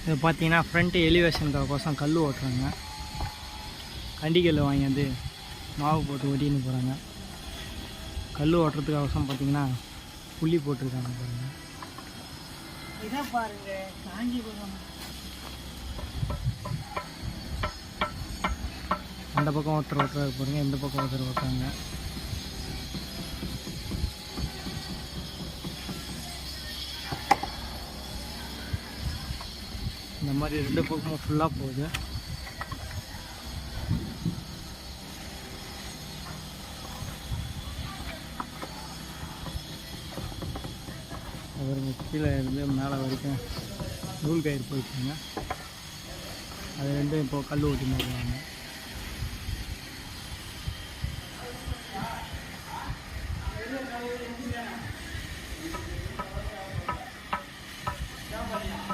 இது பார்த்தீங்கன்னா ஃப்ரண்ட்டு எலிவேஷனுக்காகோசம் கல் ஓட்டுறாங்க. கண்டிக்கல் வாங்கி மாவு போட்டு ஒட்டின்னு போகிறாங்க. கல் ஓட்டுறதுக்காகோசம் பார்த்தீங்கன்னா புள்ளி போட்டிருக்காங்க பாருங்கள். இதான் பாருங்க காஞ்சிபுரம். அந்த பக்கம் ஒருத்தர் ஓட்டுறாரு பாருங்கள், இந்த பக்கம் ஒருத்தர் ஓட்டுறாங்க. இந்த மாதிரி ரெண்டு பக்கமும் ஃபுல்லாக போகுது. அவருக்கு கீழே இருந்து மேலே வரைக்கும் நூல் கயிறு போயிடுச்சுங்க. அது ரெண்டும் இப்போது கல் ஓட்டி மாறுவாங்க.